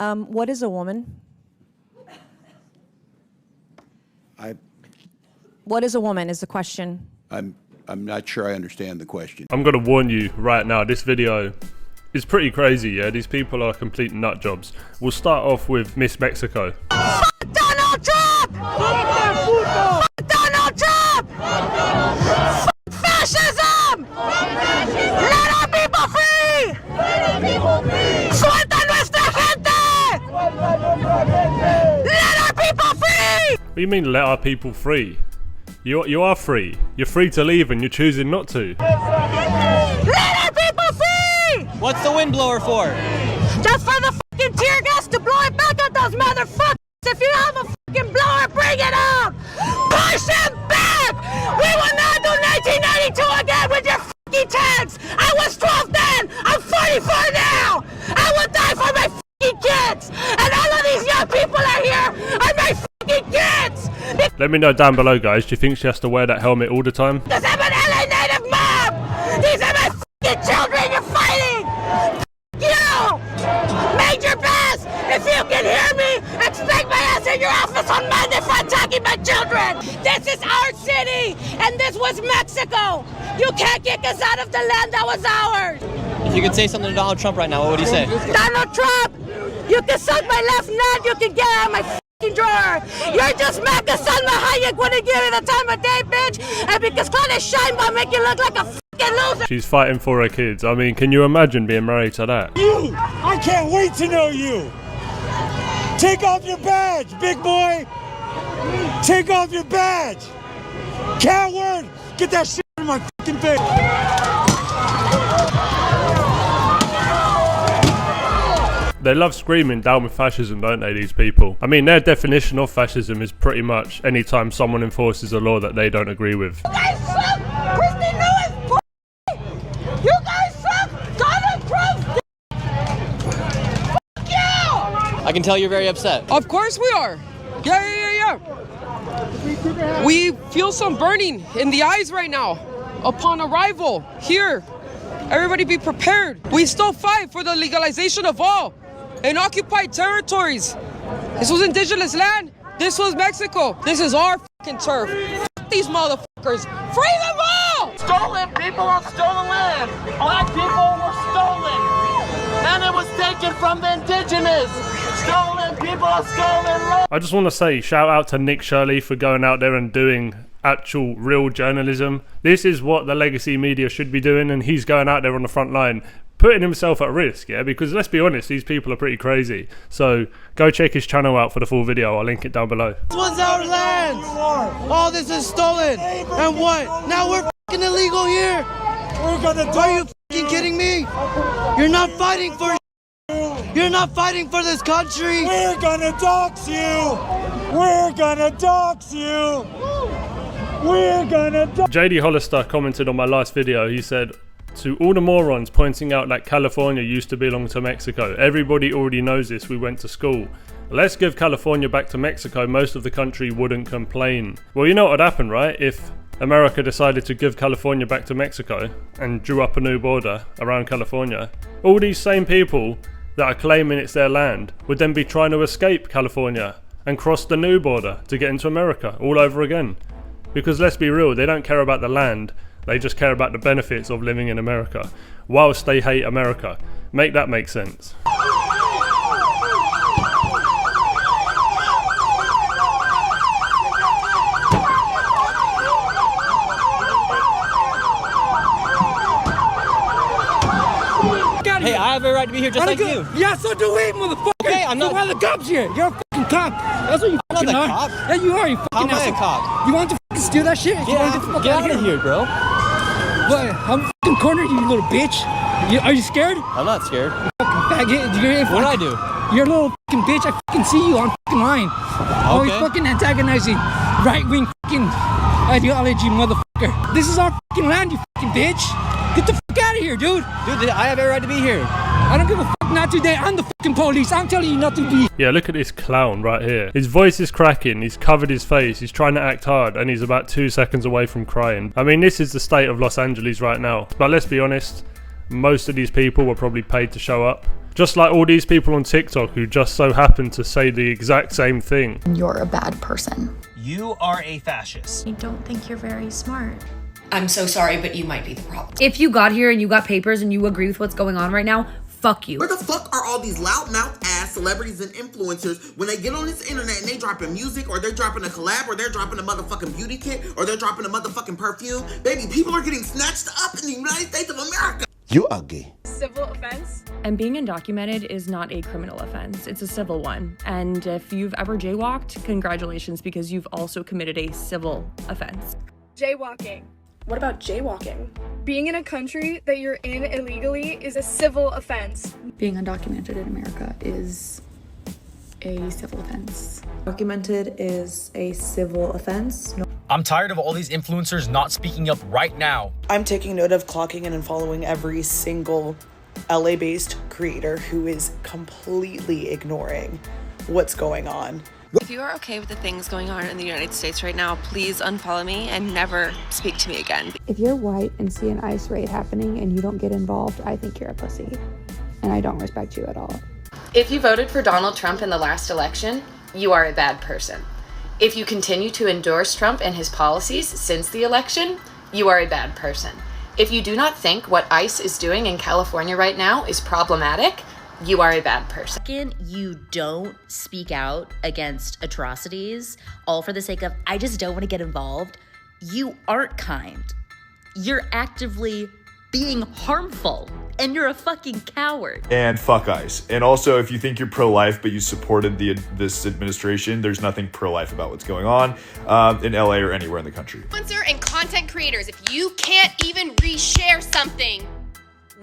What is a woman? What is a woman is the question. I'm not sure I understand the question. I'm gonna warn you right now, this video is pretty crazy, yeah? These people are complete nut jobs. We'll start off with Miss Mexico. Fuck Donald Trump! Fuck Donald Trump! Fuck fascism! Let our people free! Suelta nuestra gente! Let our people free! What do you mean let our people free? You are free. You're free to leave and you're choosing not to. Let our people free! What's the windblower for? Just for the fucking tear gas to blow it back at those motherfuckers! If you have a fucking blower, bring it up! Push them back! We will not do 1992 again with your fucking tanks! I was 12 then! I'm 44 now! I will die for my fucking kids! And all of these young people are here are my fucking kids! Let me know down below, guys. Do you think she has to wear that helmet all the time? Because I'm an LA native mom! These are my fucking children you're fighting! You! Major Bass! If you can hear me, expect my ass in your office on Monday for attacking my children! This is our city, and this was Mexico! You can't kick us out of the land that was ours! If you could say something to Donald Trump right now, what would you say? Donald Trump! You can suck my left nut, you can get out of my fucking drawer! You're just Mecca Salma Hayek wouldn't give you the time of day, bitch! And because Claudia Sheinbaum make you look like a fucking loser! She's fighting for her kids. I mean, can you imagine being married to that? You! I can't wait to know you! Take off your badge, big boy! Take off your badge! Coward! Get that shit in my fucking face! They love screaming down with fascism, don't they, these people? I mean, their definition of fascism is pretty much anytime someone enforces a law that they don't agree with. You guys suck! Christy Lewis, you guys suck! Donald Trump! Fuck you! I can tell you're very upset. Of course we are. Yeah. We feel some burning in the eyes right now upon arrival here. Everybody be prepared. We still fight for the legalization of all in occupied territories. This was indigenous land. This was Mexico. This is our fucking turf. F these motherfuckers. Free them all! Stolen people on stolen land. Black people were stolen. And it was taken from the indigenous. Stolen people on stolen land. I just want to say shout out to Nick Shirley for going out there and doing actual real journalism. This is what the legacy media should be doing, and he's going out there on the front line putting himself at risk, yeah, because let's be honest, these people are pretty crazy. So go check his channel out for the full video. I'll link it down below. This was our land. All this is stolen. And what? Now we're fucking illegal here. We're gonna Are you fucking kidding me? You're not fighting for You're not fighting for this country. We're gonna dox you! We're gonna dox you! We're gonna dox JD Hollister commented on my last video. He said, to all the morons pointing out that California used to belong to Mexico, everybody already knows this, we went to school. Let's give California back to Mexico, most of the country wouldn't complain. Well, you know what would happen, right? If America decided to give California back to Mexico and drew up a new border around California, all these same people that are claiming it's their land would then be trying to escape California and cross the new border to get into America all over again. Because let's be real, they don't care about the land, they just care about the benefits of living in America, whilst they hate America. Make that make sense. Hey, I have a right to be here just like you. Yeah, so do we, motherfucker! Okay, I'm not- So why the cops here? You're a fucking cop! That's what you I'm fucking not are! the cop. Yeah, you are, you fucking How am I a asshole. cop? You want to fucking steal that shit? You want to fuck Get out of here, bro. What? I'm fucking cornered, you little bitch! Are you scared? I'm not scared. Faggot, What did I do? You're a little fucking bitch, I fucking see you on fucking line. Always Okay. fucking antagonizing right-wing fucking ideology, motherfucker. This is our fucking land, you fucking bitch! Get the fuck out of here, dude! Dude, I have every right to be here. I don't give a fuck, not today. I'm the fucking police. I'm telling you not to be. Yeah, look at this clown right here. His voice is cracking, he's covered his face, he's trying to act hard, and he's about 2 seconds away from crying. I mean, this is the state of Los Angeles right now. But let's be honest, most of these people were probably paid to show up. Just like all these people on TikTok who just so happen to say the exact same thing. You're a bad person. You are a fascist. I don't think you're very smart. I'm so sorry, but you might be the problem. If you got here and you got papers and you agree with what's going on right now, fuck you. Where the fuck are all these loudmouth ass celebrities and influencers when they get on this internet and they dropping music, or they're dropping a collab, or they're dropping a motherfucking beauty kit, or they're dropping a motherfucking perfume? Baby, people are getting snatched up in the United States of America. You ugly. Civil offense. And being undocumented is not a criminal offense. It's a civil one. And if you've ever jaywalked, congratulations, because you've also committed a civil offense. Jaywalking. What about jaywalking? Being in a country that you're in illegally is a civil offense. Being undocumented in America is a civil offense. Documented is a civil offense. I'm tired of all these influencers not speaking up right now. I'm taking note of clocking in and following every single LA-based creator who is completely ignoring what's going on. If you are okay with the things going on in the United States right now, please unfollow me and never speak to me again. If you're white and see an ICE raid happening and you don't get involved, I think you're a pussy. And I don't respect you at all. If you voted for Donald Trump in the last election, you are a bad person. If you continue to endorse Trump and his policies since the election, you are a bad person. If you do not think what ICE is doing in California right now is problematic, you are a bad person. Second, you don't speak out against atrocities, all for the sake of, I just don't want to get involved. You aren't kind. You're actively being harmful, and you're a fucking coward. And fuck ICE. And also, if you think you're pro-life but you supported this administration, there's nothing pro-life about what's going on in LA or anywhere in the country. Influencer and content creators, if you can't even reshare something,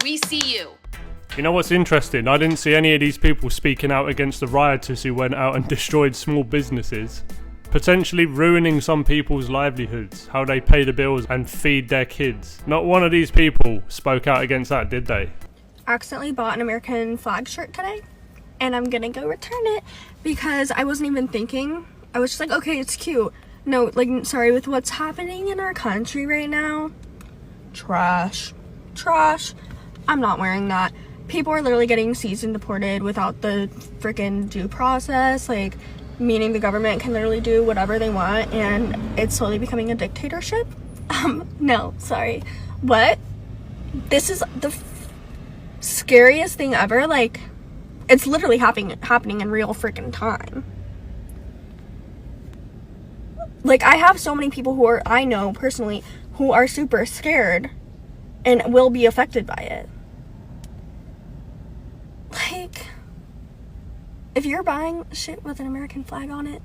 we see you. You know what's interesting? I didn't see any of these people speaking out against the rioters who went out and destroyed small businesses, potentially ruining some people's livelihoods, how they pay the bills and feed their kids. Not one of these people spoke out against that, did they? I accidentally bought an American flag shirt today, and I'm gonna go return it because I wasn't even thinking. I was just like, okay, it's cute. No, like, sorry, with what's happening in our country right now, trash. I'm not wearing that. People are literally getting seized and deported without the freaking due process, like, meaning the government can literally do whatever they want, and it's slowly becoming a dictatorship. No, sorry. What? This is the scariest thing ever. Like, it's literally happening in real freaking time. Like, I have so many people who I know personally who are super scared and will be affected by it. Like, if you're buying shit with an American flag on it,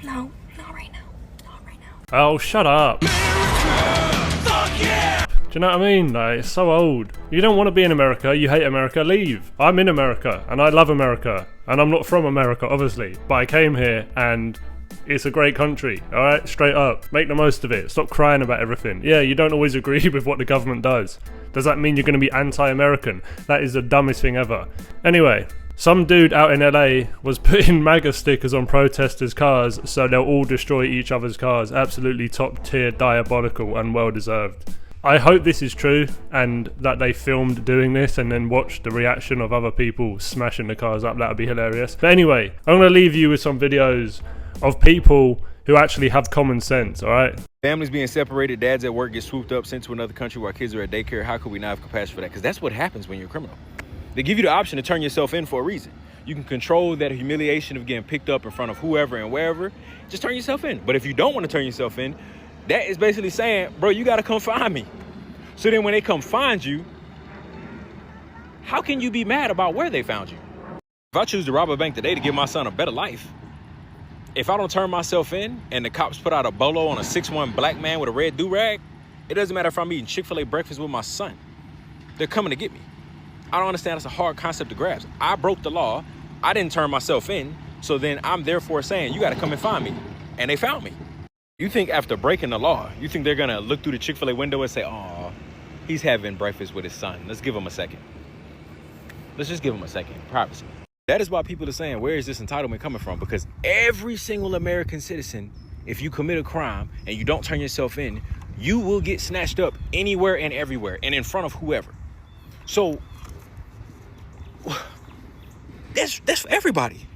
no, not right now. Not right now. Oh, shut up. America, fuck yeah! Do you know what I mean? Like, it's so old. You don't want to be in America, you hate America, leave. I'm in America, and I love America. And I'm not from America, obviously. But I came here, and it's a great country, alright? Straight up. Make the most of it. Stop crying about everything. Yeah, you don't always agree with what the government does. Does that mean you're going to be anti-American? That is the dumbest thing ever. Anyway, some dude out in LA was putting MAGA stickers on protesters' cars so they'll all destroy each other's cars. Absolutely top tier, diabolical, and well deserved. I hope this is true and that they filmed doing this and then watched the reaction of other people smashing the cars up. That would be hilarious. But anyway, I'm going to leave you with some videos of people who actually have common sense, alright? Families being separated, dads at work get swooped up, sent to another country while kids are at daycare. How could we not have compassion for that? Because that's what happens when you're a criminal. They give you the option to turn yourself in for a reason. You can control that humiliation of getting picked up in front of whoever and wherever. Just turn yourself in. But if you don't want to turn yourself in, that is basically saying, bro, you got to come find me. So then when they come find you, how can you be mad about where they found you? If I choose to rob a bank today to give my son a better life, if I don't turn myself in and the cops put out a bolo on a 6'1" black man with a red do-rag, it doesn't matter if I'm eating Chick-fil-A breakfast with my son. They're coming to get me. I don't understand. It's a hard concept to grasp. I broke the law. I didn't turn myself in. So then I'm therefore saying, you got to come and find me. And they found me. You think after breaking the law, you think they're going to look through the Chick-fil-A window and say, oh, he's having breakfast with his son. Let's give him a second. Let's just give him a second. Privacy. That is why people are saying, where is this entitlement coming from? Because every single American citizen, if you commit a crime and you don't turn yourself in, you will get snatched up anywhere and everywhere and in front of whoever. So That's for everybody.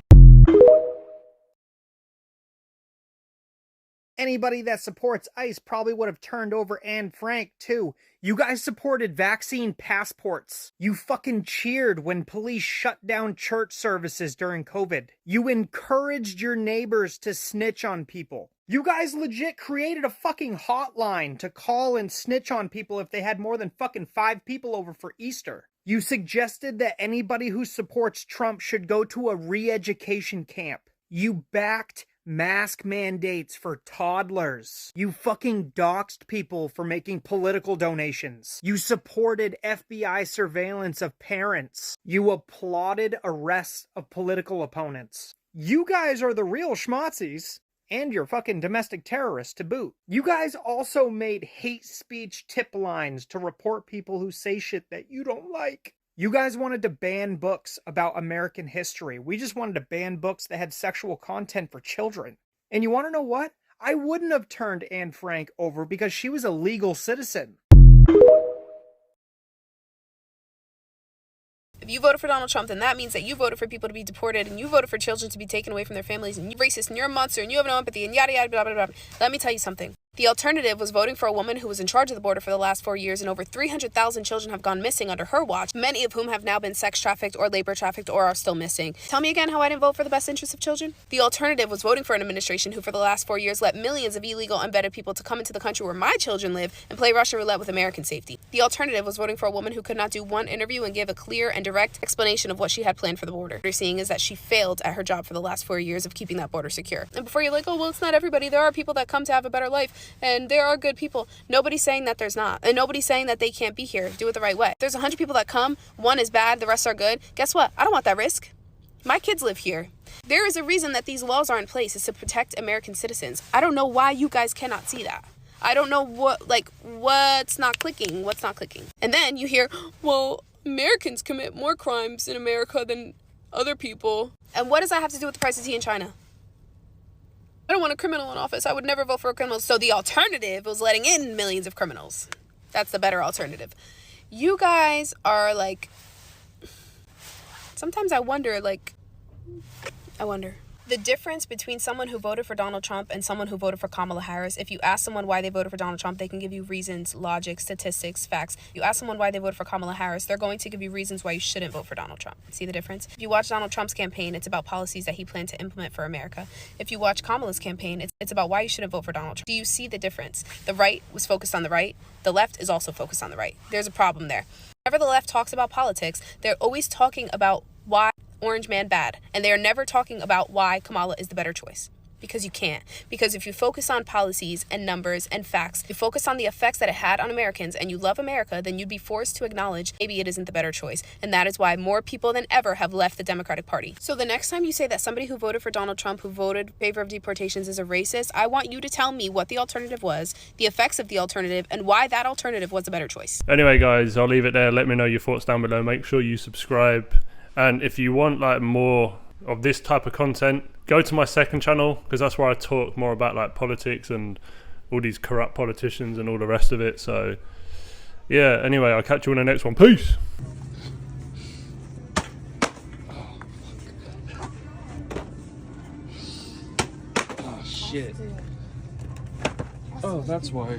Anybody that supports ICE probably would have turned over Anne Frank, too. You guys supported vaccine passports. You fucking cheered when police shut down church services during COVID. You encouraged your neighbors to snitch on people. You guys legit created a fucking hotline to call and snitch on people if they had more than fucking 5 people over for Easter. You suggested that anybody who supports Trump should go to a re-education camp. You backed mask mandates for toddlers. You fucking doxed people for making political donations. You supported FBI surveillance of parents. You applauded arrests of political opponents. You guys are the real schmazzies. And you're fucking domestic terrorists to boot. You guys also made hate speech tip lines to report people who say shit that you don't like. You guys wanted to ban books about American history. We just wanted to ban books that had sexual content for children. And you want to know what? I wouldn't have turned Anne Frank over because she was a legal citizen. If you voted for Donald Trump, then that means that you voted for people to be deported, and you voted for children to be taken away from their families, and you're racist, and you're a monster, and you have no empathy, and yada yada blah blah blah. Let me tell you something. The alternative was voting for a woman who was in charge of the border for the last 4 years, and over 300,000 children have gone missing under her watch, many of whom have now been sex trafficked or labor trafficked or are still missing. Tell me again how I didn't vote for the best interests of children? The alternative was voting for an administration who for the last 4 years let millions of illegal unvetted people to come into the country where my children live and play Russian roulette with American safety. The alternative was voting for a woman who could not do one interview and give a clear and direct explanation of what she had planned for the border. What you're seeing is that she failed at her job for the last 4 years of keeping that border secure. And before you're like, oh, well, it's not everybody. There are people that come to have a better life, and there are good people. Nobody's saying that there's not. And nobody's saying that they can't be here. Do it the right way. There's 100 people that come. 1 is bad. The rest are good. Guess what? I don't want that risk. My kids live here. There is a reason that these laws are in place. Is to protect American citizens. I don't know why you guys cannot see that. I don't know what's not clicking. What's not clicking. And then you hear, well, Americans commit more crimes in America than other people. And what does that have to do with the price of tea in China? I don't want a criminal in office. I would never vote for a criminal. So the alternative was letting in millions of criminals. That's the better alternative. You guys are like, sometimes I wonder. The difference between someone who voted for Donald Trump and someone who voted for Kamala Harris, if you ask someone why they voted for Donald Trump, they can give you reasons, logic, statistics, facts. If you ask someone why they voted for Kamala Harris, they're going to give you reasons why you shouldn't vote for Donald Trump. See the difference? If you watch Donald Trump's campaign, it's about policies that he planned to implement for America. If you watch Kamala's campaign, it's about why you shouldn't vote for Donald Trump. Do you see the difference? The right was focused on the right. The left is also focused on the right. There's a problem there. Whenever the left talks about politics, they're always talking about why Orange man bad, and they are never talking about why Kamala is the better choice. Because you can't. Because if you focus on policies and numbers and facts, you focus on the effects that it had on Americans, and you love America, then you'd be forced to acknowledge maybe it isn't the better choice. And that is why more people than ever have left the Democratic Party. So the next time you say that somebody who voted for Donald Trump, who voted in favor of deportations, is a racist, I want you to tell me what the alternative was, the effects of the alternative, and why that alternative was the better choice. Anyway, guys, I'll leave it there. Let me know your thoughts down below. Make sure you subscribe. And if you want more of this type of content, go to my second channel, because that's where I talk more about politics and all these corrupt politicians and all the rest of it. So yeah, anyway, I'll catch you in the next one. Peace. Oh shit. Oh, that's why.